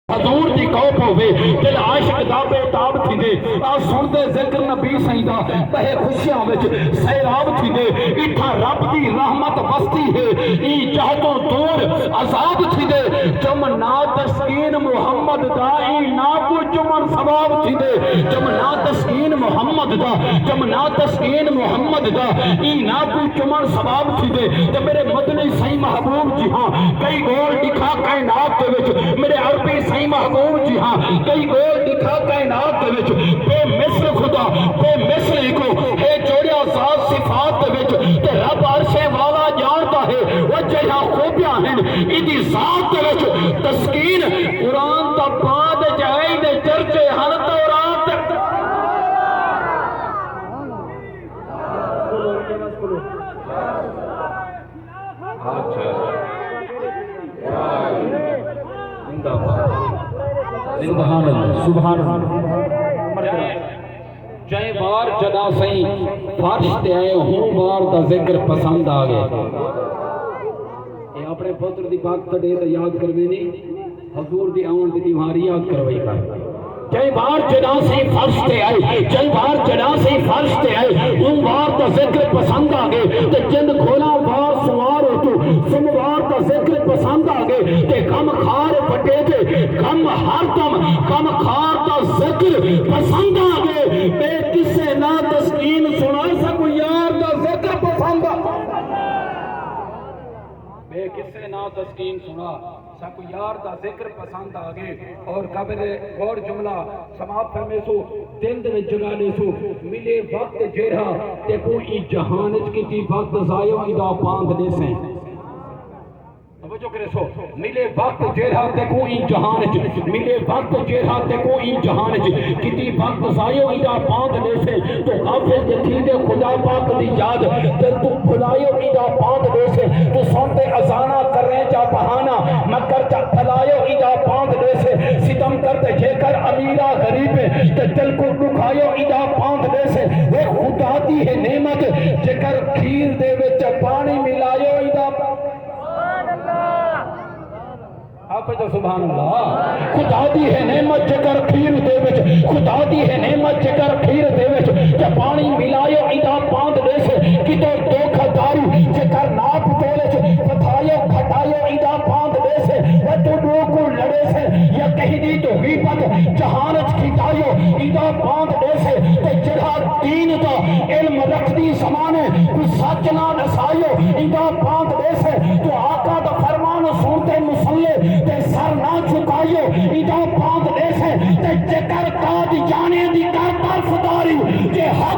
حضور دی کوپ ہوئے دل عاشق دا بے تاب تھی دے آ سن دے ذکر نبی سائیدہ بہے خوشیاں وچ سیراب تھی دے اتھا رب دی رحمت بستی ہے ای جہتوں دور عذاب تھی دے جمنا تسکین محمد دا ای نا کو جمن ثواب تھی دے جمنا تسکین محمد دا جمنا تسکین محمد دا ای نا کو جمن ثواب تھی دے تے میرے مدنی صحیح محبوب جی ہاں کئی گول دکھا کائنات دے وچ میرے عربی صحیح محبوب جی ہاں کئی گول دکھا کائنات دے وچ بے مثل خدا بے مثل کو ہے جوڑیا ذات صفات دے وچ تے رب عرش والا جانتا ہے وہ جہاں خوبیاں ہیں ایدی ذات دے وچ تسکین قرآن دا بعد جائے دے چرچے ہن تورات سبحان اللہ سبحان اللہ جائیں بار جدا سہیں فرش تے آئے ہوں بار دا ذکر پسند آگئے یہ اپنے پتر دی بات تڑے تا یاد کروے نہیں حضور دی آن دی تیماری یاد کروائی کر جائیں بار جدا سہیں فرش تے آئے جائیں بار جدا سہیں فرش تے آئے ہوں بار دا ذکر پسند آگئے تے جند کھولا بار سوار ہو تو سموار دا ذکر پسند آگئے تے غم خار پٹے تے غم ہر دم غم خار دا ذکر پسند آگئے بے کسے نہ تسکین سنا سکو یار دا ذکر پسند بے کسے نہ تسکین سنا سکو یار دا ذکر پسند آگئے اور قبل غور جملہ سماعت فرمے سو دل دے جگانے سو ملے وقت جیرہ تے کوئی جہانت کی تی وقت زائیو ایدہ پاندنے سے توجہ کرے سو ملے وقت جیرہ تے کوئی جہانت ملے وقت جیرہ تے کوئی جہانت کتی وقت زائیو ایدہ پاندنے سے تو غافل جتھی دے خدا پاک دی یاد تے تو بھلائیو ایدہ پاندنے سے تو سنتے ازانہ کرنے جا بہانا مگر جا پھلائیو ایدہ پاندنے سے ستم کرتے جے کر امیرہ غریب تے دل کو دکھائیو ایدہ پاندنے سے وہ خدا دی ہے نعمت جے کر کھیر دے وچ پانی ملائیو ایدہ آپ جو سبحان اللہ خدا دی ہے نعمت جگر کھیر دے وچ خدا دی ہے نعمت جگر کھیر دے وچ کہ پانی ملائیو ایدہ پاند دے سے کتو دوکھا دارو جگر ناپ تولے سے فتھائیو کھٹائیو ایدہ پاند دے سے وہ تو لوگو لڑے سے یا کہیں دی تو غیبت جہانت کھٹائیو ایدہ پاند دے سے تے جرہا دین دا علم رکھ دی زمانے کوئی سچ نہ نسائیو ایدہ پاند دے سے تو آقا دا فرمان سنتے مسلے تے سر نہ چکائیو ایدہ پاند دے سے تے جکر قاد جانے دی کر طرف داری کہ حق